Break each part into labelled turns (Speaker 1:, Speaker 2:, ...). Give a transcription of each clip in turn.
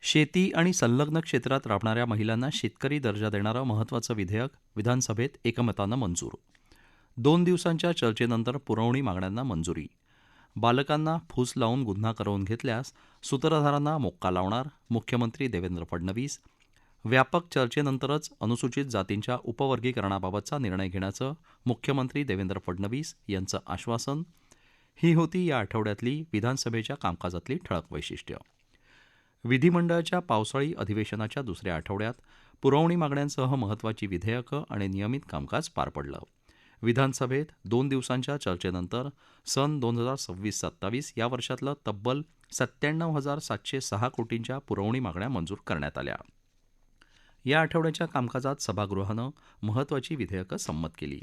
Speaker 1: शेती आणि संलग्न क्षेत्रात राबणाऱ्या महिलांना शेतकरी दर्जा देणारं महत्त्वाचं विधेयक विधानसभेत एकमतानं मंजूर. 2 दिवसांच्या चर्चेनंतर पुरवणी मागण्यांना मंजुरी. बालकांना फूस लावून गुन्हा करवून घेतल्यास सूत्रधारांना मोक्का लावणार मुख्यमंत्री देवेंद्र फडणवीस. व्यापक चर्चेनंतरच अनुसूचित जातींच्या उपवर्गीकरणाबाबतचा निर्णय घेण्याचं मुख्यमंत्री देवेंद्र फडणवीस यांचं आश्वासन. ही होती या आठवड्यातली विधानसभेच्या कामकाजातली ठळक वैशिष्ट्य. विधिमंडळाच्या पावसाळी अधिवेशनाच्या दुसऱ्या आठवड्यात पुरवणी मागण्यांसह महत्त्वाची विधेयकं आणि नियमित कामकाज पार पडलं. विधानसभेत 2 दिवसांच्या चर्चेनंतर सन 2026-27 या वर्षातलं तब्बल 97,706 कोटींच्या पुरवणी मागण्या मंजूर करण्यात आल्या. या आठवड्याच्या कामकाजात सभागृहानं महत्त्वाची विधेयकं संमत केली.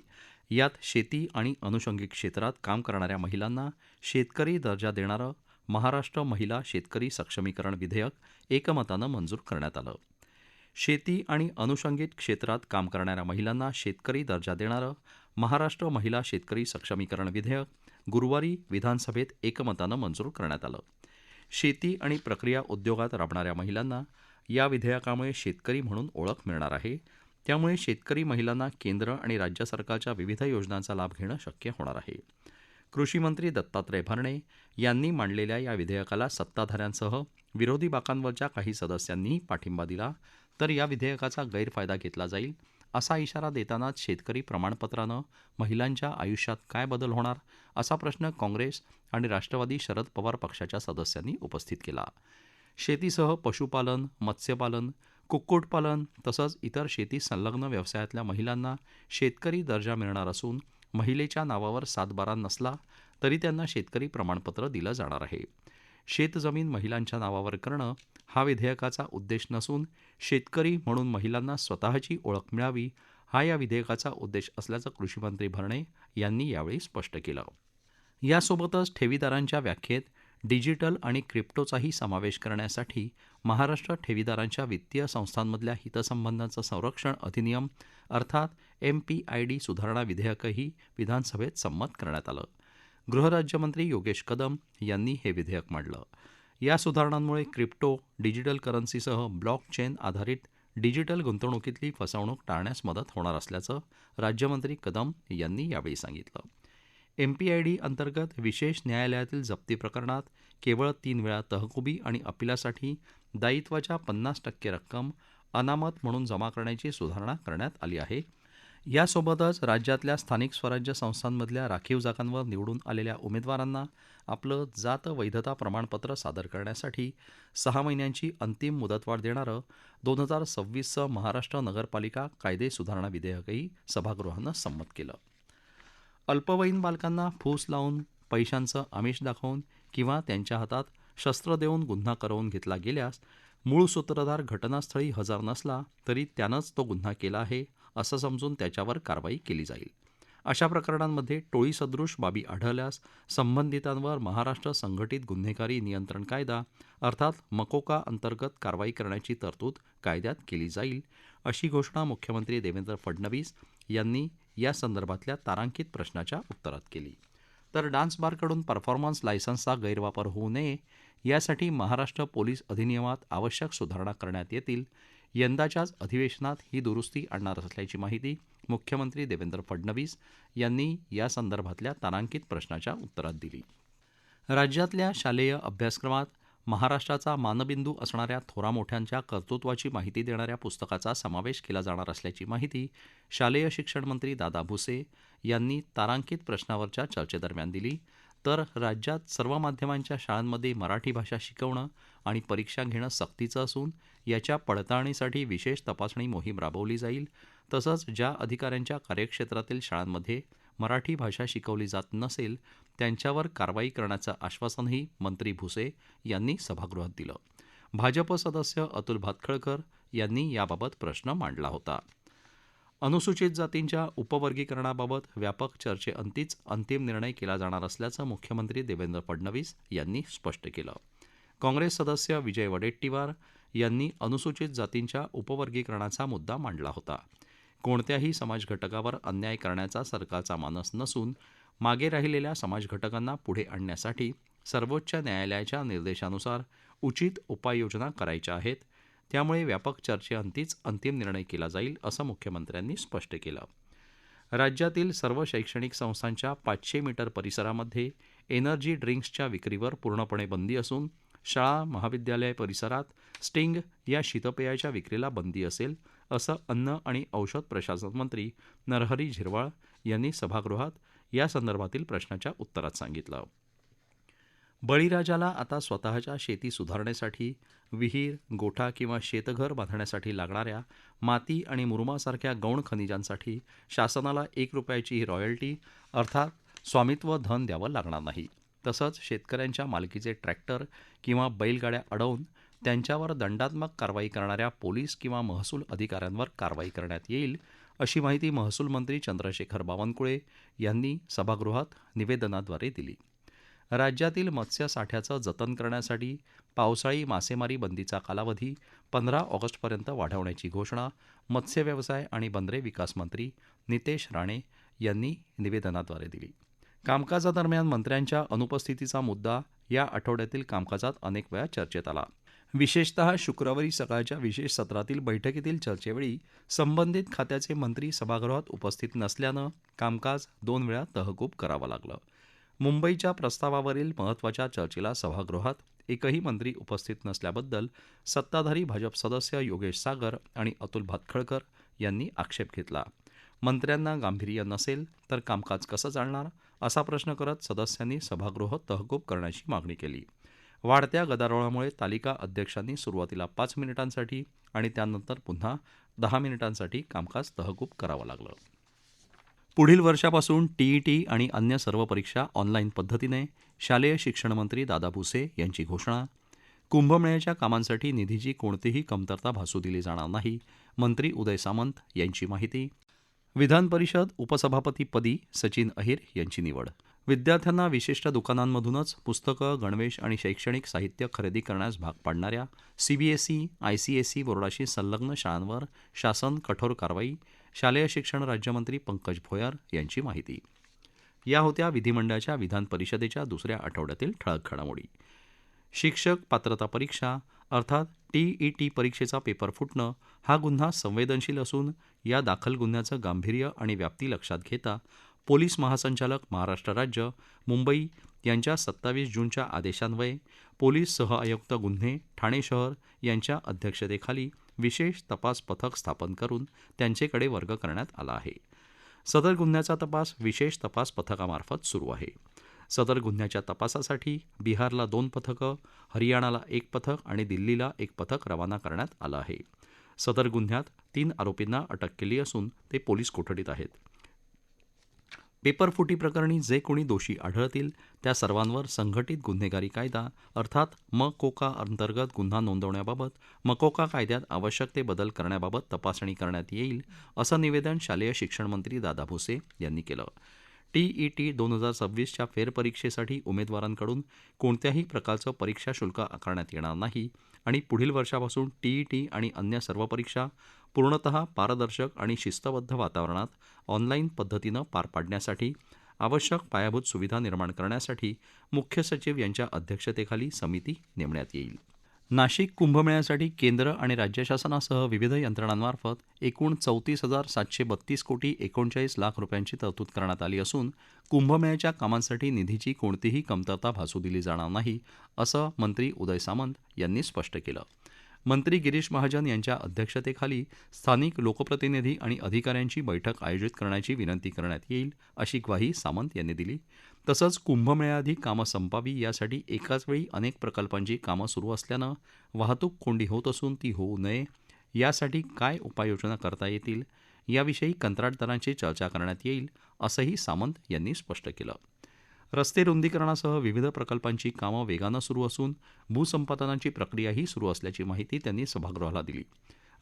Speaker 1: यात शेती आणि अनुषंगिक क्षेत्रात काम करणाऱ्या महिलांना शेतकरी दर्जा देणारं महाराष्ट्र महिला शेतकरी सक्षमीकरण विधेयक एकमतानं मंजूर करण्यात आलं. शेती आणि अनुषंगिक क्षेत्रात काम करणाऱ्या महिलांना शेतकरी दर्जा देणारं महाराष्ट्र महिला शेतकरी सक्षमीकरण विधेयक गुरुवारी विधानसभेत एकमतानं मंजूर करण्यात आलं. शेती आणि प्रक्रिया उद्योगात राबणाऱ्या महिलांना या विधेयकामुळे शेतकरी म्हणून ओळख मिळणार आहे. त्यामुळे शेतकरी महिलांना केंद्र आणि राज्य सरकारच्या विविध योजनांचा लाभ घेणं शक्य होणार आहे. कृषीमंत्री दत्तात्रय भरणे यांनी मांडलेल्या या विधेयकाला सत्ताधाऱ्यांसह विरोधी बाकांवरच्या काही सदस्यांनीही पाठिंबा दिला. तर या विधेयकाचा गैरफायदा घेतला जाईल असा इशारा देतानाच शेतकरी प्रमाणपत्रानं महिलांच्या आयुष्यात काय बदल होणार असा प्रश्न काँग्रेस आणि राष्ट्रवादी शरद पवार पक्षाच्या सदस्यांनी उपस्थित केला. शेतीसह पशुपालन, मत्स्यपालन, कुक्कुटपालन तसंच इतर शेती संलग्न व्यवसायातल्या महिलांना शेतकरी दर्जा मिळणार असून महिलेच्या नावावर सातबारा नसला तरी त्यांना शेतकरी प्रमाणपत्र दिलं जाणार आहे. शेतजमीन महिलांच्या नावावर करणं हा विधेयकाचा उद्देश नसून शेतकरी म्हणून महिलांना स्वतःची ओळख मिळावी हा या विधेयकाचा उद्देश असल्याचं कृषीमंत्री भरणे यांनी यावेळी स्पष्ट केलं. यासोबतच ठेवीदारांच्या व्याख्येत डिजिटल आणि क्रिप्टोचाही समावेश करण्यासाठी महाराष्ट्र ठेवीदारांच्या वित्तीय संस्थांमधल्या हितसंबंधांचं संरक्षण अधिनियम अर्थात MPID सुधारणा विधेयकही विधानसभेत संमत करण्यात आलं. गृहराज्यमंत्री योगेश कदम यांनी हे विधेयक मांडलं. या सुधारणांमुळे क्रिप्टो, डिजिटल करन्सीसह ब्लॉक चेन आधारित डिजिटल गुंतवणुकीतली फसवणूक टाळण्यास मदत होणार असल्याचं राज्यमंत्री कदम यांनी यावेळी सांगितलं. MPID अंतर्गत विशेष न्यायालयातील जप्ती प्रकरणात केवळ 3 वेळा तहकुबी आणि अपिलासाठी दायित्वाच्या 50% रक्कम अनामत म्हणून जमा करण्याची सुधारणा करण्यात आली आहे. यासोबतच राज्यातल्या स्थानिक स्वराज्य संस्थांमधल्या राखीव जागांवर निवडून आलेल्या उमेदवारांना आपलं जात वैधता प्रमाणपत्र सादर करण्यासाठी 6 महिन्यांची अंतिम मुदतवाढ देणारं 2026चं महाराष्ट्र नगरपालिका कायदे सुधारणा विधेयकही सभागृहानं संमत केलं. अल्पवयीन बालकांना फूस लावून, पैशांचं आमिष दाखवून किंवा त्यांच्या हातात शस्त्र देऊन गुन्हा करवून घेतला गेल्यास मूळ सूत्रधार घटनास्थळी हजर नसला तरी त्यानंच तो गुन्हा केला आहे असं समजून त्याच्यावर कारवाई केली जाईल. अशा प्रकरणांमध्ये टोळीसदृश बाबी आढळल्यास संबंधितांवर महाराष्ट्र संघटित गुन्हेगारी नियंत्रण कायदा अर्थात मकोका अंतर्गत कारवाई करण्याची तरतूद कायद्यात केली जाईल अशी घोषणा मुख्यमंत्री देवेंद्र फडणवीस यांनी या संदर्भातल्या तारांकित प्रश्नाच्या उत्तरात केली. तर डान्स बारकडून परफॉर्मन्स लायसन्सचा गैरवापर होऊ नये यासाठी महाराष्ट्र पोलीस अधिनियमात आवश्यक सुधारणा करण्यात येतील. यंदाच्याच अधिवेशनात ही दुरुस्ती आणणार असल्याची माहिती मुख्यमंत्री देवेंद्र फडणवीस यांनी या संदर्भातल्या तारांकित प्रश्नाच्या उत्तरात दिली. राज्यातल्या शालेय अभ्यासक्रमात महाराष्ट्राचा मानबिंदू असणाऱ्या थोरामोठ्यांच्या कर्तृत्वाची माहिती देणाऱ्या पुस्तकाचा समावेश केला जाणार असल्याची माहिती शालेय शिक्षण मंत्री दादा भुसे यांनी तारांकित प्रश्नावरच्या चर्चेदरम्यान दिली. तर राज्यात सर्व माध्यमांच्या शाळांमध्ये मराठी भाषा शिकवणं आणि परीक्षा घेणं सक्तीचं असून याच्या पडताळणीसाठी विशेष तपासणी मोहीम राबवली जाईल. तसंच ज्या अधिकाऱ्यांच्या कार्यक्षेत्रातील शाळांमध्ये मराठी भाषा शिकवली जात नसेल त्यांच्यावर कारवाई करण्याचं आश्वासनही मंत्री भुसे यांनी सभागृहात दिलं. भाजप सदस्य अतुल भातखळकर यांनी याबाबत प्रश्न मांडला होता. अनुसूचित जातींच्या उपवर्गीकरणाबाबत व्यापक चर्चेअंतीच अंतिम निर्णय केला जाणार असल्याचं मुख्यमंत्री देवेंद्र फडणवीस यांनी स्पष्ट केलं. काँग्रेस सदस्य विजय वडेट्टीवार यांनी अनुसूचित जातींच्या उपवर्गीकरणाचा मुद्दा मांडला होता. कोणत्याही समाज घटकावर अन्याय करण्याचा सरकारचा मानस नसून मागे राहिलेल्या समाज घटकांना पुढे आणण्यासाठी सर्वोच्च न्यायालयाच्या निर्देशानुसार उचित उपाययोजना करायच्या आहेत. त्यामुळे व्यापक चर्चेअंतीच अंतिम निर्णय केला जाईल असं मुख्यमंत्र्यांनी स्पष्ट केलं. राज्यातील सर्व शैक्षणिक संस्थांच्या 500 मीटर परिसरामध्ये एनर्जी ड्रिंक्सच्या विक्रीवर पूर्णपणे बंदी असून शाळा महाविद्यालय परिसरात स्टिंग या शीतपेयाच्या विक्रीला बंदी असेल असं अन्न आणि औषध प्रशासन मंत्री नरहरी झिरवाळ यांनी सभागृहात यासंदर्भातील प्रश्नाच्या उत्तरात सांगितलं. बळीराजाला आता स्वतःच्या शेती सुधारण्यासाठी विहीर, गोठा किंवा शेतघर बांधण्यासाठी लागणाऱ्या माती आणि मुरुमासारख्या गौण खनिजांसाठी शासनाला ₹1ची रॉयल्टी अर्थात स्वामित्व धन द्यावं लागणार नाही. तसंच शेतकऱ्यांच्या मालकीचे ट्रॅक्टर किंवा बैलगाड्या अडवून त्यांच्यावर दंडात्मक कारवाई करणाऱ्या पोलीस किंवा महसूल अधिकाऱ्यांवर कारवाई करण्यात येईल, अशी माहिती महसूल मंत्री चंद्रशेखर बावनकुळे यांनी सभागृहात निवेदनाद्वारे दिली. राज्यातील मत्स्यसाठ्याचं जतन करण्यासाठी पावसाळी मासेमारी बंदीचा कालावधी 15 ऑगस्टपर्यंत वाढवण्याची घोषणा मत्स्यव्यवसाय आणि बंदरे विकास मंत्री नितेश राणे यांनी निवेदनाद्वारे दिली. कामकाजादरम्यान मंत्र्यांच्या अनुपस्थितीचा मुद्दा या आठवड्यातील कामकाजात अनेक वेळा चर्चेत आला. विशेषतः शुक्रवारी सकाळच्या विशेष सत्रातील बैठकीतील चर्चेवेळी संबंधित खात्याचे मंत्री सभागृहात उपस्थित नसल्यानं कामकाज 2 वेळा तहकूब करावं लागलं. मुंबईच्या प्रस्तावावरील महत्त्वाच्या चर्चेला सभागृहात एकही मंत्री उपस्थित नसल्याबद्दल सत्ताधारी भाजप सदस्य योगेश सागर आणि अतुल भातखळकर यांनी आक्षेप घेतला. मंत्र्यांना गांभीर्य नसेल तर कामकाज कसं चालणार असा प्रश्न करत सदस्यांनी सभागृह तहकूब करण्याची मागणी केली. वाढत्या गदारोळामुळे तालिका अध्यक्षांनी सुरुवातीला 5 मिनिटांसाठी आणि त्यानंतर पुन्हा 10 मिनिटांसाठी कामकाज तहकूब करावं लागलं. पुढील वर्षापासून टीईटी आणि अन्य सर्व परीक्षा ऑनलाईन पद्धतीने शालेय शिक्षण मंत्री दादा भुसे यांची घोषणा. कुंभमेळ्याच्या कामांसाठी निधीची कोणतीही कमतरता भासू दिली जाणार नाही, मंत्री उदय सामंत यांची माहिती. विधान परिषद उपसभापतीपदी सचिन अहिर यांची निवड. विद्यार्थ्यांना विशिष्ट दुकानांमधूनच पुस्तकं, गणवेश आणि शैक्षणिक साहित्य खरेदी करण्यास भाग पाडणाऱ्या सीबीएसई, आयसीएसई बोर्डाशी संलग्न शाळांवर शासन कठोर कारवाई, शालेय शिक्षण राज्यमंत्री पंकज भोयर यांची माहिती. या होत्या विधिमंडळाच्या विधान परिषदेच्या दुसऱ्या आठवड्यातील ठळक घडामोडी. शिक्षक पात्रता परीक्षा अर्थात टीईटी परीक्षेचा पेपर फुटणं हा गुन्हा संवेदनशील असून या दाखल गुन्ह्याचं गांभीर्य आणि व्याप्ती लक्षात घेता पोलीस महासंचालक महाराष्ट्र राज्य मुंबई यांच्या 27 जूनच्या आदेशान्वये पोलीस सहआयुक्त गुन्हे ठाणे शहर यांच्या अध्यक्षतेखाली विशेष तपास पथक स्थापन करून त्यांचेकडे वर्ग करण्यात आला आहे. सदर गुन्ह्याचा तपास विशेष तपास पथकामार्फत सुरू आहे. सदर गुन्ह्याच्या तपासासाठी बिहारला 2 पथकं, हरियाणाला 1 पथक आणि दिल्लीला 1 पथक रवाना करण्यात आलं आहे. सदर गुन्ह्यात 3 आरोपींना अटक केली असून ते पोलीस कोठडीत आहेत. पेपरफुटी प्रकरणी जे कोणी दोषी आढळतील त्या सर्वांवर संघटित गुन्हेगारी कायदा अर्थात मकोका अंतर्गत गुन्हा नोंदवण्याबाबत मकोका कायद्यात आवश्यक ते बदल करण्याबाबत तपासणी करण्यात येईल, असं निवेदन शालेय शिक्षण मंत्री दादा भुसे यांनी केलं. टीईटी 2026च्या फेरपरीक्षेसाठी उमेदवारांकडून कोणत्याही प्रकारचं परीक्षा शुल्क आकारण्यात येणार नाही आणि पुढील वर्षापासून टीईटी आणि अन्य सर्व परीक्षा पूर्णतः पारदर्शक आणि शिस्तबद्ध वातावरणात ऑनलाईन पद्धतीनं पार पाडण्यासाठी आवश्यक पायाभूत सुविधा निर्माण करण्यासाठी मुख्य सचिव यांच्या अध्यक्षतेखाली समिती नेमण्यात येईल. नाशिक कुंभमेळ्यासाठी केंद्र आणि राज्य शासनासह विविध यंत्रणांमार्फत एकूण 34,732 कोटी 39 लाख रुपयांची तरतूद करण्यात आली असून कुंभमेळ्याच्या कामांसाठी निधीची कोणतीही कमतरता भासू दिली जाणार नाही, असं मंत्री उदय सामंत यांनी स्पष्ट केलं. मंत्री गिरीश महाजन यांच्या अध्यक्षतेखाली स्थानिक लोकप्रतिनिधी आणि अधिकाऱ्यांची बैठक आयोजित करण्याची विनंती करण्यात येईल, अशी ग्वाही सामंत यांनी दिली. तसंच कुंभमेळ्याआधी कामं संपावी यासाठी एकाच वेळी अनेक प्रकल्पांची कामं सुरू असल्यानं वाहतूक कोंडी होत असून ती होऊ नये यासाठी काय उपाययोजना करता येतील याविषयी कंत्राटदारांची चर्चा करण्यात येईल, असंही सामंत यांनी स्पष्ट केलं. रस्ते रुंदीकरणासह विविध प्रकल्पांची कामं वेगानं सुरू असून भूसंपादनाची प्रक्रियाही सुरू असल्याची माहिती त्यांनी सभागृहाला दिली.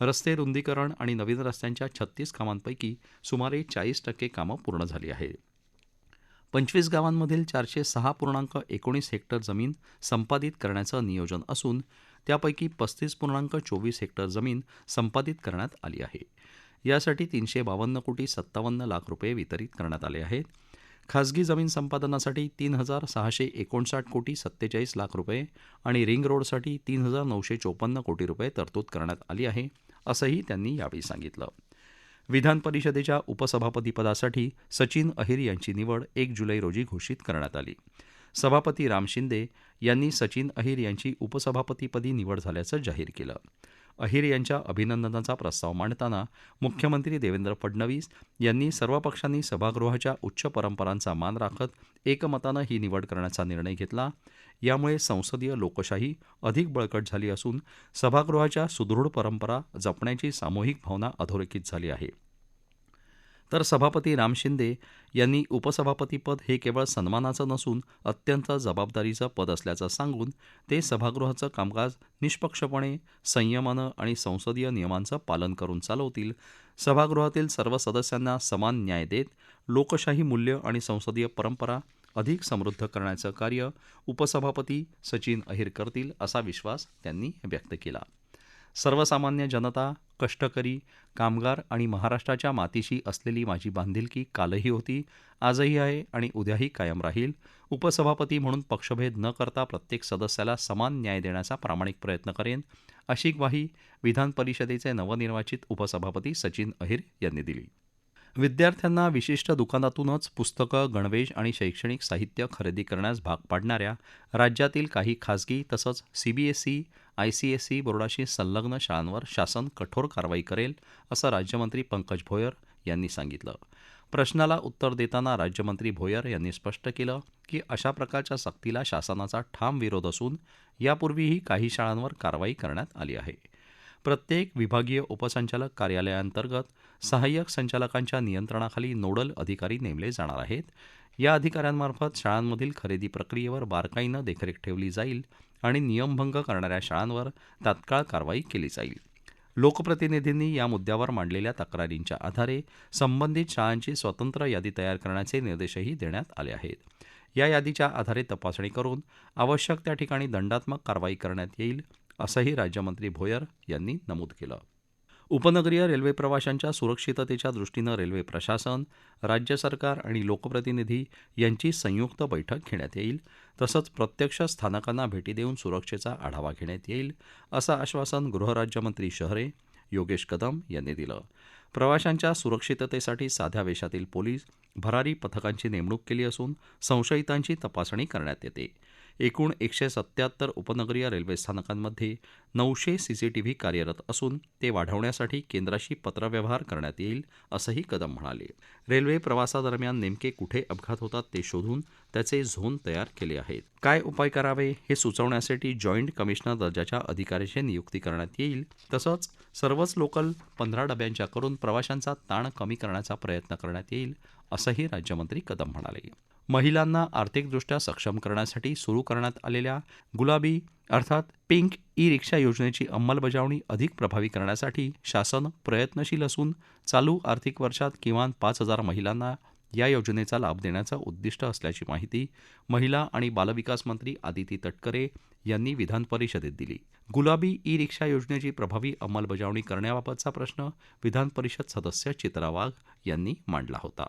Speaker 1: रस्ते रुंदीकरण आणि नवीन रस्त्यांच्या 36 कामांपैकी सुमारे 40% कामं पूर्ण झाली आहेत. 25 गावांमधील 406.19 हेक्टर जमीन संपादित करण्याचं नियोजन असून त्यापैकी 35.24 हेक्टर जमीन संपादित करण्यात आली आहे. यासाठी 352 कोटी 57 लाख रुपये वितरित करण्यात आले आहेत. खासगी जमीन संपादनासाठी 3,659 कोटी 47 लाख रुपये आणि रिंग रोडसाठी 3,954 कोटी रुपये तरतूद करण्यात आली आहे, असंही त्यांनी यावेळी सांगितलं. विधान परिषदेच्या उपसभापतीपदासाठी सचिन अहिर यांची निवड 1 जुलै रोजी घोषित करण्यात आली. सभापती राम शिंदे यांनी सचिन अहिर यांची उपसभापतीपदी निवड झाल्याचं जाहीर केलं. अहिर यांच्या अभिनंदनाचा प्रस्ताव मांडताना मुख्यमंत्री देवेंद्र फडणवीस यांनी सर्व पक्षांनी सभागृहाच्या उच्च परंपरांचा मान राखत एकमतानं ही निवड करण्याचा निर्णय घेतला. यामुळे संसदीय लोकशाही अधिक बळकट झाली असून सभागृहाच्या सुदृढ परंपरा जपण्याची सामूहिक भावना अधोरेखित झाली आहे. तर सभापती राम शिंदे यांनी उपसभापतीपद हे केवळ सन्मानाचं नसून अत्यंत जबाबदारीचं पद असल्याचं सांगून ते सभागृहाचं कामकाज निष्पक्षपणे, संयमानं आणि संसदीय नियमांचं पालन करून चालवतील. सभागृहातील सर्व सदस्यांना समान न्याय देत लोकशाही मूल्य आणि संसदीय परंपरा अधिक समृद्ध करण्याचं कार्य उपसभापती सचिन अहिर करतील, असा विश्वास त्यांनी व्यक्त केला. सर्वसामान्य जनता, कष्टकरी, कामगार आणि महाराष्ट्राच्या मातीशी असलेली माझी बांधिलकी कालही होती, आजही आहे आणि उद्याही कायम राहील. उपसभापती म्हणून पक्षभेद न करता प्रत्येक सदस्याला समान न्याय देण्याचा प्रामाणिक प्रयत्न करेन, अशी ग्वाही विधान परिषदेचे नवनिर्वाचित उपसभापती सचिन अहिर यांनी दिली. विद्यार्थ्यांना विशिष्ट दुकानातूनच पुस्तकं, गणवेश आणि शैक्षणिक साहित्य खरेदी करण्यास भाग पाडणाऱ्या राज्यातील काही खासगी तसंच सीबीएसई, आयसीएसई बोर्डाशी संलग्न शाळांवर शासन कठोर कारवाई करेल, असं राज्यमंत्री पंकज भोयर यांनी सांगितलं. प्रश्नाला उत्तर देताना राज्यमंत्री भोयर यांनी स्पष्ट केलं की अशा प्रकारच्या सक्तीला शासनाचा ठाम विरोध असून यापूर्वीही काही शाळांवर कारवाई करण्यात आली आहे. प्रत्येक विभागीय उपसंचालक कार्यालयाअंतर्गत सहाय्यक संचालकांच्या नियंत्रणाखाली नोडल अधिकारी नेमले जाणार आहेत. या अधिकाऱ्यांमार्फत शाळांमधील खरेदी प्रक्रियेवर बारकाईनं देखरेख ठेवली जाईल आणि नियमभंग करणाऱ्या शाळांवर तात्काळ कारवाई केली जाईल. लोकप्रतिनिधींनी या मुद्द्यावर मांडलेल्या तक्रारींच्या आधारे संबंधित शाळांची स्वतंत्र यादी तयार करण्याचे निर्देशही देण्यात आले आहेत. या यादीच्या आधारे तपासणी करून आवश्यक त्या ठिकाणी दंडात्मक कारवाई करण्यात येईल, असंही राज्यमंत्री भोयर यांनी नमूद केलं. उपनगरीय रेल्वे प्रवाशांच्या सुरक्षिततेच्या दृष्टीनं रेल्वे प्रशासन, राज्य सरकार आणि लोकप्रतिनिधी यांची संयुक्त बैठक घेण्यात येईल. तसंच प्रत्यक्ष स्थानकांना भेटी देऊन सुरक्षेचा आढावा घेण्यात येईल, असं आश्वासन गृहराज्यमंत्री शहरे योगेश कदम यांनी दिलं. प्रवाशांच्या सुरक्षिततेसाठी साध्या वेशातील पोलीस, भरारी पथकांची नेमणूक केली असून संशयितांची तपासणी करण्यात येते. एकूण 177 उपनगरीय रेल्वे स्थानकांमध्ये 900 सीसीटीव्ही कार्यरत असून ते वाढवण्यासाठी केंद्राशी पत्रव्यवहार करण्यात येईल, असंही कदम म्हणाले. रेल्वे प्रवासादरम्यान नेमके कुठे अपघात होतात ते शोधून त्याचे झोन तयार केले आहेत. काय उपाय करावे हे सुचवण्यासाठी जॉईंट कमिशनर दर्जाच्या अधिकाऱ्याची नियुक्ती करण्यात येईल. तसंच सर्वच लोकल 15 डब्यांच्या करून प्रवाशांचा ताण कमी करण्याचा प्रयत्न करण्यात येईल, असंही राज्यमंत्री कदम म्हणाले. महिलांना आर्थिकदृष्ट्या सक्षम करण्यासाठी सुरू करण्यात आलेल्या गुलाबी अर्थात पिंक ई रिक्षा योजनेची अंमलबजावणी अधिक प्रभावी करण्यासाठी शासन प्रयत्नशील असून चालू आर्थिक वर्षात किमान 5,000 महिलांना या योजनेचा लाभ देण्याचं उद्दिष्ट असल्याची माहिती महिला आणि बालविकास मंत्री आदिती तटकरे यांनी विधान परिषदेत दिली. गुलाबी ई रिक्षा योजनेची प्रभावी अंमलबजावणी करण्याबाबतचा प्रश्न विधान परिषद सदस्य चित्रा वाघ यांनी मांडला होता.